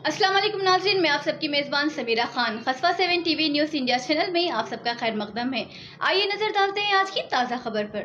السلام علیکم ناظرین، میں آپ سب کی میزبان سمیرہ خان خصوہ 7 TV news India channel میں آپ سب کا خیر مقدم ہے۔ آئیے نظر ڈالتے ہیں آج کی تازہ خبر پر۔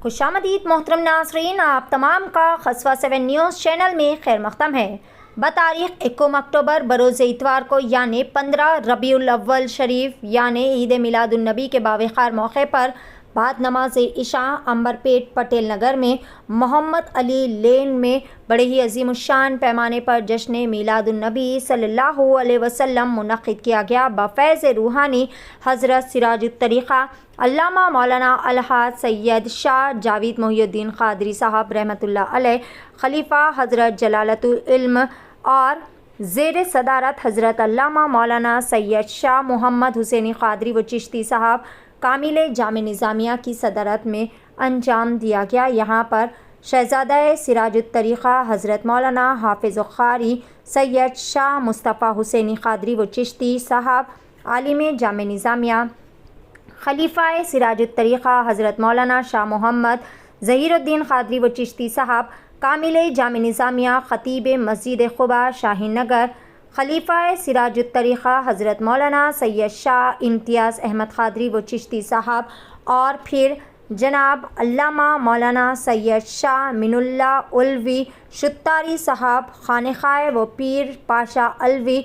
خوش آمدید محترم ناظرین، آپ تمام کا خصوہ 7 نیوز چینل میں خیر مقدم ہے۔ بتاریخ 1 اکتوبر بروز اتوار کو یعنی 15 ربیع الاول شریف یعنی عید میلاد النبی کے باوقار موقع پر بعد نماز عشاء عنبرپیٹ پٹیل نگر میں محمد علی لین میں بڑے ہی عظیم الشان پیمانے پر جشن میلاد النبی صلی اللہ علیہ وسلم منعقد کیا گیا بفیض روحانی حضرت سراج الطریقہ علامہ مولانا الحاج سید شاہ جاوید محی الدین قادری صاحب رحمۃ اللہ علیہ خلیفہ حضرت جلالت العلم اور زیر صدارت حضرت علامہ مولانا سید شاہ محمد حسینی قادری و چشتی صاحب کامل جامع نظامیہ کی صدارت میں انجام دیا گیا۔ یہاں پر شہزادہ سراج الطریقہ حضرت مولانا حافظ القاری سید شاہ مصطفیٰ حسینی قادری و چشتی صاحب عالم جامع نظامیہ، خلیفہ سراج الطریقہ حضرت مولانا شاہ محمد ظہیر الدین قادری و چشتی صاحب کامل جامع نظامیہ، خطیب مسجد قباء شاہین نگر، خلیفہ سراج الطریقہ حضرت مولانا سید شاہ امتیاز احمد قادری و چشتی صاحب اور پھر جناب علامہ مولانا سید شاہ من اللہ علوی شتاری صاحب خانقاہ و پیر پاشا علوی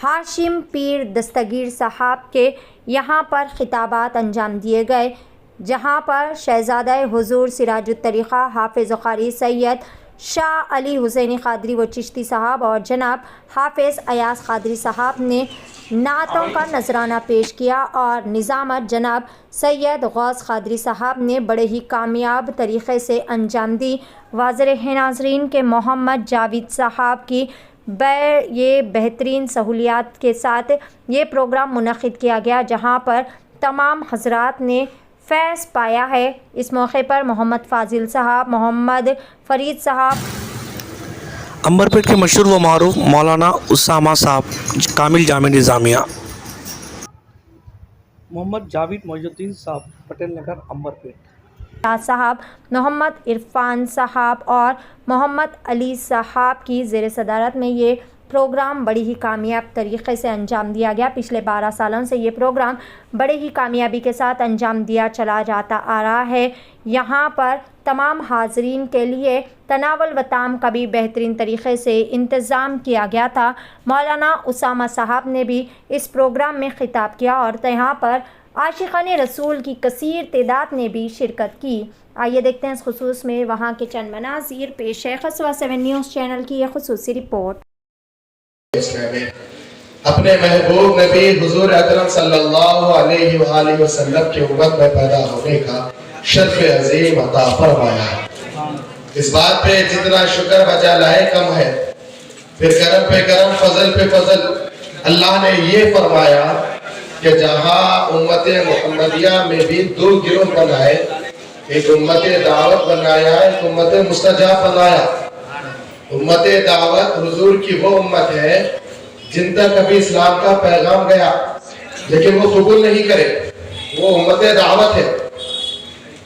ہاشم پیر دستگیر صاحب کے یہاں پر خطابات انجام دیے گئے، جہاں پر شہزادہ حضور سراج الطریقہ حافظ قاری سید شاہ علی حسینی قادری و چشتی صاحب اور جناب حافظ ایاز قادری صاحب نے نعتوں کا نذرانہ پیش کیا اور نظامت جناب سید غوث قادری صاحب نے بڑے ہی کامیاب طریقے سے انجام دی۔ واضح ہے ناظرین کہ محمد جاوید صاحب کی یہ بہترین سہولیات کے ساتھ یہ پروگرام منعقد کیا گیا، جہاں پر تمام حضرات نے فیض پایا ہے۔ اس موقع پر محمد فاضل صاحب، محمد فرید صاحب، عنبرپیٹ کے مشہور و معروف مولانا اسامہ صاحب کامل جامع نظامیہ، محمد جاوید محی الدین صاحب پٹیل نگر عنبرپیٹ صاحب، محمد عرفان صاحب اور محمد علی صاحب کی زیر صدارت میں یہ پروگرام بڑی ہی کامیاب طریقے سے انجام دیا گیا۔ پچھلے 12 سالوں سے یہ پروگرام بڑے ہی کامیابی کے ساتھ انجام دیا چلا جاتا آ رہا ہے۔ یہاں پر تمام حاضرین کے لیے تناول و طعام کا بھی بہترین طریقے سے انتظام کیا گیا تھا۔ مولانا اسامہ صاحب نے بھی اس پروگرام میں خطاب کیا اور یہاں پر عاشقان رسول کی کثیر تعداد نے بھی شرکت کی۔ آئیے دیکھتے ہیں اس خصوص میں وہاں کے چند مناظر پیش ہے خصوہ 7 نیوز چینل کی یہ خصوصی رپورٹ۔ اپنے محبوب نبی حضور اکرم صلی اللہ علیہ وآلہ وسلم کی امت میں پیدا ہونے کا شرف عظیم عطا فرمایا۔ اس بات پہ جتنا شکر بجا لائے کم ہے، پھر کرم پہ کرم، فضل پہ فضل۔ اللہ نے یہ فرمایا کہ جہاں امت محمدیہ میں بھی 2 گروہ بنائے، ایک امت دعوت بنایا، ایک امت مستجاب بنایا۔ امت دعوت حضور کی وہ امت ہے جن تک کبھی اسلام کا پیغام گیا لیکن وہ قبول نہیں کرے، وہ امت دعوت ہے۔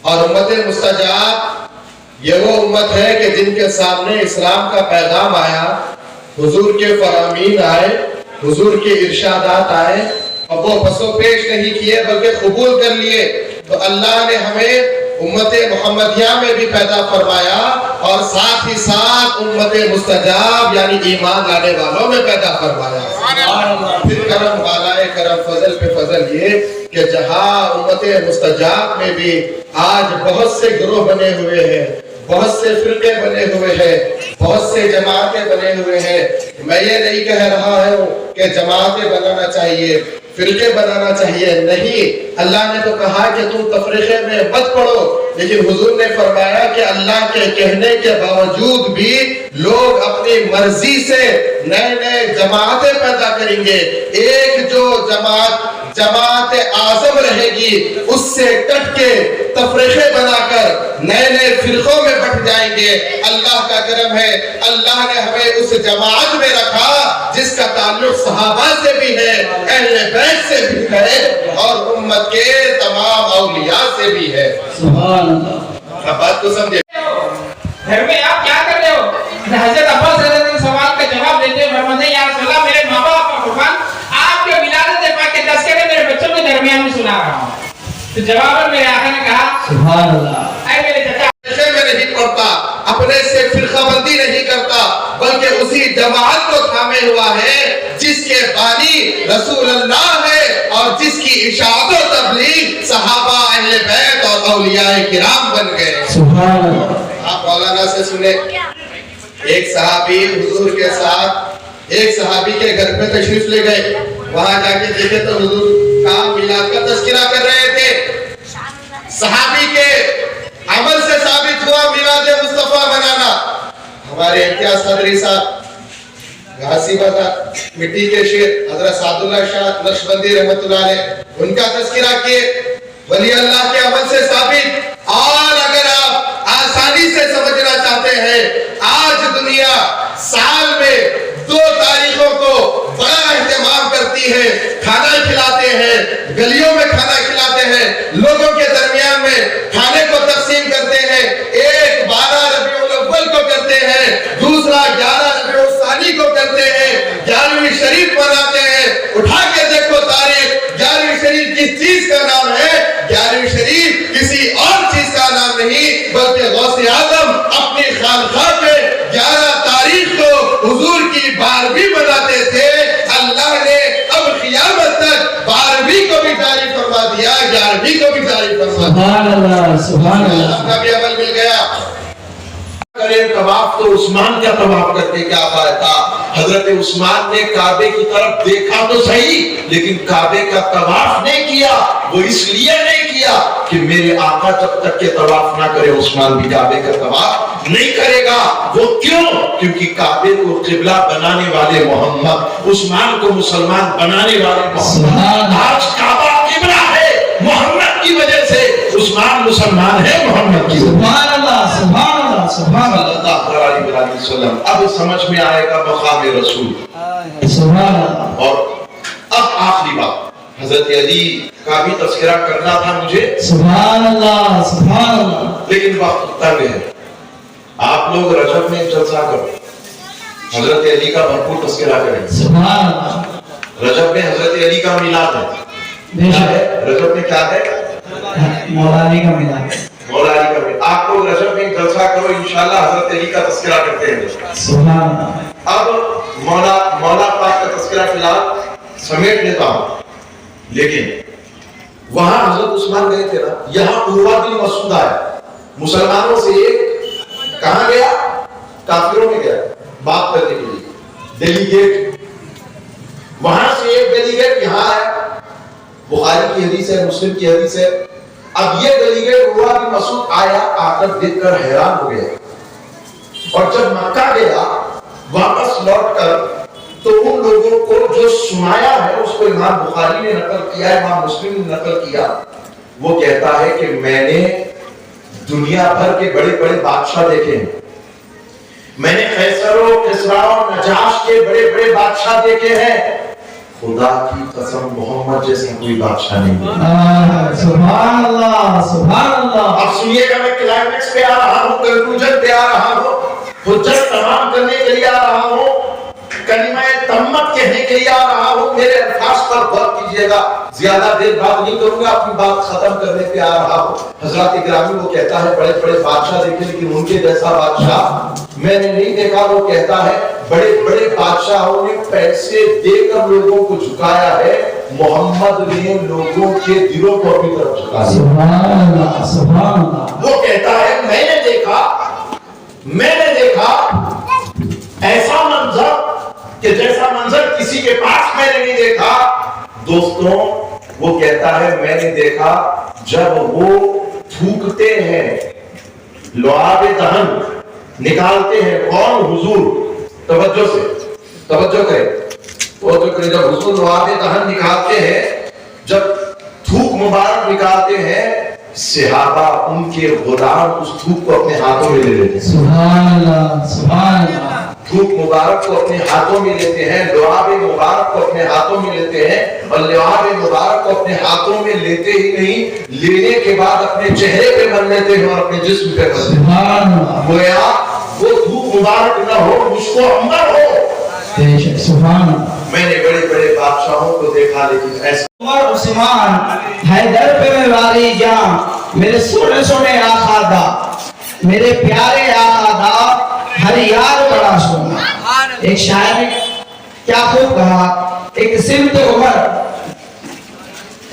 اور امت مستجاب یہ وہ امت ہے کہ جن کے سامنے اسلام کا پیغام آیا، حضور کے فرامین آئے، حضور کے ارشادات آئے اور وہ پس و پیش نہیں کیے بلکہ قبول کر لیے۔ تو اللہ نے ہمیں امت محمدیہ میں بھی پیدا فرمایا اور ساتھ ہی ساتھ امت مستجاب یعنی ایمان لانے والوں میں پیدا فرمایا۔ پھر کرم والائے کرم، فضل پہ فضل یہ کہ جہاں امت مستجاب میں بھی آج بہت سے گروہ بنے ہوئے ہیں، بہت سے فرقے بنے ہوئے ہیں، بہت سے جماعتیں بنے ہوئے ہیں۔ میں یہ نہیں کہہ رہا ہوں کہ جماعتیں بنانا چاہیے، فرقے بنانا چاہیے، نہیں۔ اللہ نے تو کہا کہ تم تفریقے میں مت پڑو، لیکن حضور نے فرمایا کہ اللہ کے کہنے کے باوجود بھی لوگ اپنی مرضی سے نئے نئے جماعتیں پیدا کریں گے۔ ایک جو جماعت اعظم رہے گی اس سے کٹ کے تفریقے بنا کر نئے نئے فرقوں میں بٹ جائیں گے۔ اللہ کا کرم ہے، اللہ نے ہمیں اس جماعت میں رکھا جس کا تعلق صحابہ سے بھی ہے، اہل بیت سے بھی ہے اور امت کے تمام اولیاء سے بھی ہے۔ سبحان اللہ۔ بات کو سمجھے؟ گھر میں آپ کیا کر رہے ہو؟ حضرت عباس رضی اللہ عنہ سوال کا جواب دیتے ہیں، فرماتے ہیں یا رسول तो जवाब मेरे आका ने कहा सुभान अल्लाह, ऐ मेरे चाचा नशे में नहीं पड़ता, अपने से फिरकाबंदी नहीं करता, बल्कि उसी जमात को थामे हुआ है जिसके बानी रसूल अल्लाह है और जिसकी इशाअत और तबलीग सहाबा, अहले बैत और औलियाए किराम बन गए। सुभान अल्लाह। आप मौलाना से सुने, एक सहाबी हुजूर के साथ एक सहाबी के घर पे तशरीफ ले गए, वहां जाके देखे तो हुजूर का मिलाद का तज़किरा कर रहे थे। सहाबी के अमल से साबित हुआ मिलाद मुस्तफा मनाना। हमारे इम्तियाज सदरी साहब घासी बाजार मिट्टी के शेर हजरत सादुल्लाह शाह नक्शबंदी रहमतुल्लाह अलैह उनका तज़किरा किए, वली अल्लाह के अमल से साबित। और अगर आप आसानी से समझना चाहते हैं, आज दुनिया साल में 2 तारीखों को बड़ा एहतमाम करती है, खाना खिलाते हैं, गलियों में खाना खिलाते हैं, लोगों के दरमियान में खाने को तकसीम करते हैं। एक 12 रबीउल अव्वल को करते हैं, दूसरा 11 रबीउल सानी को करते हैं, 11वीं शरीफ मनाते हैं। उठा के देखो तारीख, 11वीं शरीफ किस चीज का नाम है? 11वीं शरीफ किसी और चीज का नाम नहीं, बल्कि गौसे आजम अपनी खानकाह पे 11 तारीख को हुजूर की 12वीं मनाते थे। अल्लाह ने अब क़यामत तक 12वीं को भी जारी फरमा दिया, 11वीं को भी जारी फरमा दिया। सुभान अल्लाह, सुभान अल्लाह। आपका भी अमल मिल गया। करे तवाफ तो उस्मान का तवाफ करके क्या फायदा? हजरत उस्मान ने काबे की तरफ देखा तो सही, लेकिन काबे का तवाफ नहीं किया। वो इसलिए नहीं किया कि मेरे आका जब तक के तवाफ ना करे उस्मान भी काबे का तवाफ नहीं करेगा। वो क्यों? क्योंकि काबे को किबला बनाने वाले मोहम्मद, उस्मान को मुसलमान बनाने वाले मोहम्मद। आज काबा किबला है मोहम्मद की वजह से, उस्मान मुसलमान है मोहम्मद की। सुभान अल्लाह, सुभान अल्लाह, सुभान अल्लाह। अब समझ में आएगा मकाम रसूल। सुभान अल्लाह। और अब आखिरी बात, हजरत अली का भी तज़किरा करना था मुझे। सुभान अल्लाह, सुभान अल्लाह। लेकिन वक्त तंग है। आप लोग रजब में जलसा करो, हजरत अली का भरपूर तज़किरा करें। सुभान अल्लाह। रजब में हजरत अली का मिलाद है। रजब में क्या है? मौलानी का मिलाद। मौलानी का मिलाद। आप लोग रजब में जलसा करो, इंशाल्लाह हजरत अली का तज़किरा करते हैं। सुभान अल्लाह। अब मौला पाक का तज़किरा फिलहाल समेट लेता हूं, लेकिन वहां हजरत उस्मान गए थे ना, यहाँ उर्वा बिन मसूद आया, मुसलमानों से एक कहां गया? काफिरों में गया बात करने के लिए, डेलीगेट। वहां से एक डेलीगेट यहाँ आया, बुखारी की हदीस है, मुस्लिम की हदीस है। अब ये डेलीगेट उर्वा बिन मसूद आया, आकर देखकर हैरान हो गया। और जब मक्का गया वापस लौटकर तो उन लोगों को जो सुनाया है उसको इमाम बुखारी ने नकल किया, इमाम मुस्लिम ने नकल किया। वो कहता है कि मैंने दुनिया भर के बड़े बड़े बादशाह देखे हैं, मैंने कैसर और किस्रा और नजाश के बड़े बड़े बादशाह देखे हैं, खुदा की कसम मोहम्मद जैसा कोई बादशाह नहीं। सुभान अल्लाह, सुभान अल्लाह। अब सुनिएगा, मैं क्लाइमेक्स पे आ रहा हूँ, कंक्लूजन पे आ रहा हूँ, हुज्जत तमाम करने के लिए आ रहा हूँ, कलिमा तम्मत कहने के लिए आ रहा हूँ। मेरे अल्फाज पर गौर कीजिएगा, ज्यादा देर बात नहीं करूंगा, अपनी बात खत्म करने पे आ रहा हूँ। हजरत गिरामी वो कहता है बड़े बड़े बादशाह देखे, लेकिन उनके जैसा बादशाह मैंने नहीं देखा। वो कहता है बड़े बड़े बादशाहों ने पैसे देकर लोगों को झुकाया है, मोहम्मद ने लोगों के दिलों को अपनी तरफ झुकाया। सुभान अल्लाह, सुभान अल्लाह। वो कहता है मैंने देखा ऐसा मंजर कि जैसा मंजर किसी के पास मैंने नहीं देखा। दोस्तों, वो कहता है मैंने देखा जब वो थूकते हैं, लुआबे दहन निकालते हैं। कौन? हुजूर। तवज्जो करें, जब हुजूर लुआबे दहन निकालते हैं, जब थूक मुबारक निकालते हैं, सहाबा उनके गुलाम उस थूक को अपने हाथों में ले लेते हैं। सुभान अल्लाह, सुभान अल्लाह। थूक मुबारक को अपने हाथों में लेते हैं, लुआब मुबारक को अपने हाथों में लेते हैं, और लुआब मुबारक को अपने हाथों में लेते ही नहीं, लेने के बाद अपने चेहरे पे मल लेते हैं और अपने जिस्म पे मल लेते हैं। गोया वो थूक मुबारक न हो, मुझको अंबर हो, सुभान अल्लाह। मैंने बड़े बड़े बादशाहों को देखा लेकिन ऐसा उमर उस्मान हैदर पे में वाली जान मेरे सोने सोने आका दा मेरे प्यारे आका दा हर यार बड़ा सोना। एक शायर ने क्या खूब कहा, एक सिमत उमर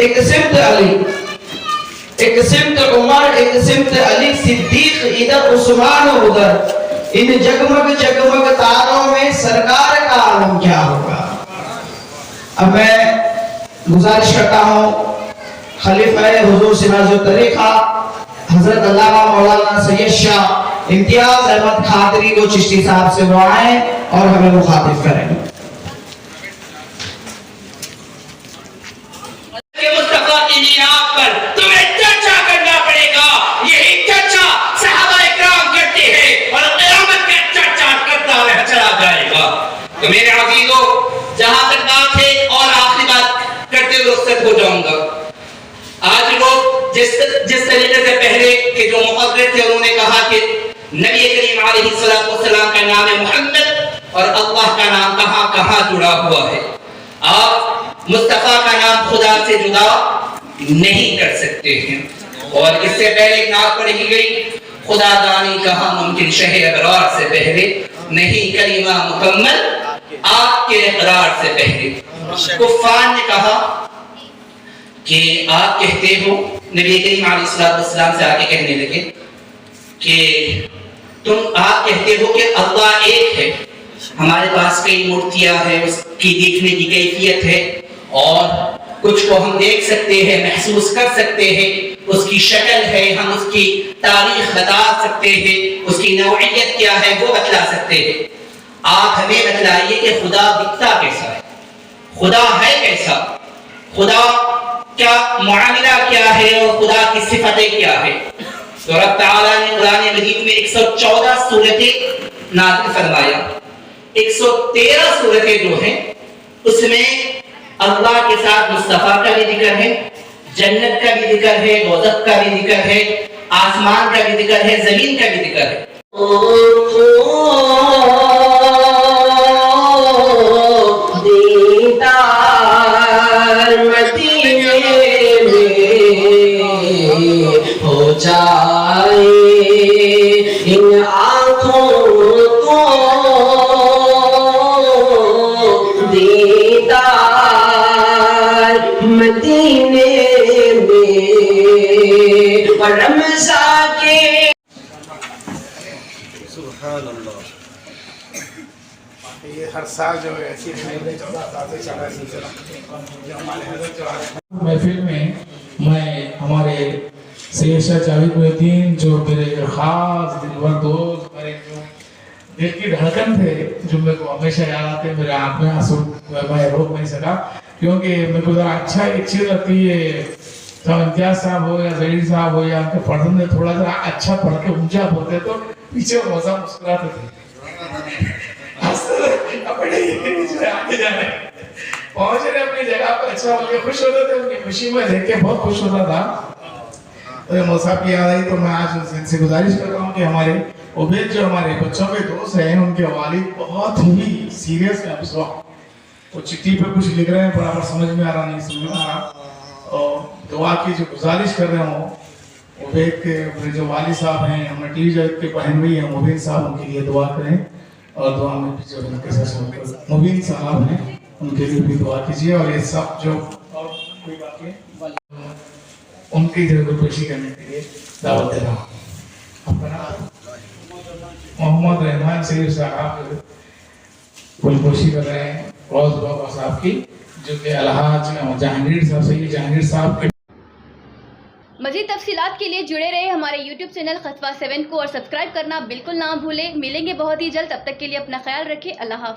एक सिमत अली, एक सिमत उमर एक सिमत अली, सिद्दीक इधर उस्मान उधर, इन जगमग जगमग तारों में सरकार का आलम क्या होगा। अब मैं गुजारिश करता हूँ खलीफा हुजूर सिराजुल तरीका हजरत अल्लामा मौलाना सैयद शाह इम्तियाज अहमद खादरी को चिश्ती साहब से दुआएं और हमें मुखातिब करें। मुस्तफा की मीराब पर तुम्हें चर्चा करना पड़ेगा। यही चर्चा सहाबा इकराम करते हैं और क़यामत में चर्चा करता रह चला जाएगा। तो मेरे अजीजों, जहां तक बात है और आखिरी बात करते हुए रुखसत हो जाऊंगा। आज लोग जिस तरीके से पहले के जो मुक़र्रिर थे उन्होंने कहा कि नबी करीम अलैहिस्सलातु वस्सलाम का नाम है मुहम्मद और अल्लाह का नाम कहां कहां जुड़ा हुआ है। आप मुस्तफा का नाम खुदा से जुदा नहीं कर सकते हैं। और इससे पहले एक नात पढ़ी गई, खुदा दानी कहां मुमकिन शहे अबरार से पहले, नहीं कलीमा मुकम्मल आपके इकरार से पहले। कुफ़ार ने कहा कि आप कहते हो, नबी करीम अलैहिस्सलातु वस्सलाम से आके कहने लगे कि आप कहते हो कि अल्लाह एक है, हमारे पास कई मूर्तियां हैं, उसकी देखने की कैफियत है और कुछ को हम देख सकते हैं, महसूस कर सकते हैं, उसकी शक्ल है, हम उसकी तारीख बता सकते हैं, उसकी नौइयत क्या है वो बतला सकते हैं। आप हमें बतलाइए कि खुदा दिखता कैसा है, खुदा है कैसा, खुदा क्या मुआमिला क्या है और खुदा की सिफतें क्या है। तो रब तआला ने कुरान मजीद में 114 सूरतें नाज़िल फरमाया। 113 सूरतें जो हैं उसमें अल्लाह के साथ मुस्तफा का भी जिक्र है, जन्नत का भी जिक्र है, दोज़ख का भी जिक्र है, आसमान का भी जिक्र है, जमीन का भी जिक्र है। दीदार मदीने में हो जाए इन आँखों को दीदार मदीने में और रमज़ा के। सुभान अल्लाह। ये हर साल जो है ऐसी महफिल में मैं हमारे सैयद शाह जावेद मोहिउद्दीन जो मेरे खास दिलवर दोस्त, मेरे जो दिल की धड़कन थे, जो मेरे को हमेशा याद आते, मेरे आँख में आंसू मैं रोक नहीं सका, क्योंकि मेरे को ज़रा अच्छा एक चीज़ लगती है, चाहे इम्तियाज साहब हो या जहीर साहब हो या उनके पढ़ने थोड़ा सा अच्छा पढ़ के ऊंचा बोलते तो पीछे मजा मुस्कुराते थे। आगे जाने पहुंचे अपनी जगह पर अच्छा होके खुश होते थे, उनकी खुशी में देख के बहुत खुश होता था। तो मौसाब की याद आई तो मैं आज इनसे गुजारिश कर रहा हूँ कि हमारे उबैद जो हमारे बच्चों के दोस्त हैं, उनके वालिद बहुत ही सीरियस है इस वक्त। वो चिट्ठी पे कुछ लिख रहे हैं, बराबर समझ में आ रहा नहीं, समझ में आ रहा, और दुआ की जो गुजारिश कर रहे हूँ उबैद के जो वालिद साहब हैं, हमारे टीवी के बहन भाई हैं मुबीन साहब, उनके लिए दुआ करें और दुआ में जो मुबीन साहब हैं उनके लिए भी दुआ कीजिए। और ये सब जो और कोई बात उनकी जरूर पेशी करने के लिए दावत दे रहा हूँ। मोहम्मद रहमान सैयद साहब फुलपोशी कर रहे हैं रोज बाबा साहब की, जो कि अलहाज जहांगीर साहब सैयद जहांगीर साहब के। मज़ीद तफसीलात के लिए जुड़े रहे हमारे YouTube चैनल खसवा 7 को और सब्सक्राइब करना बिल्कुल ना भूलें। मिलेंगे बहुत ही जल्द, तब तक के लिए अपना ख्याल रखें। अल्लाह हाफ़िज़।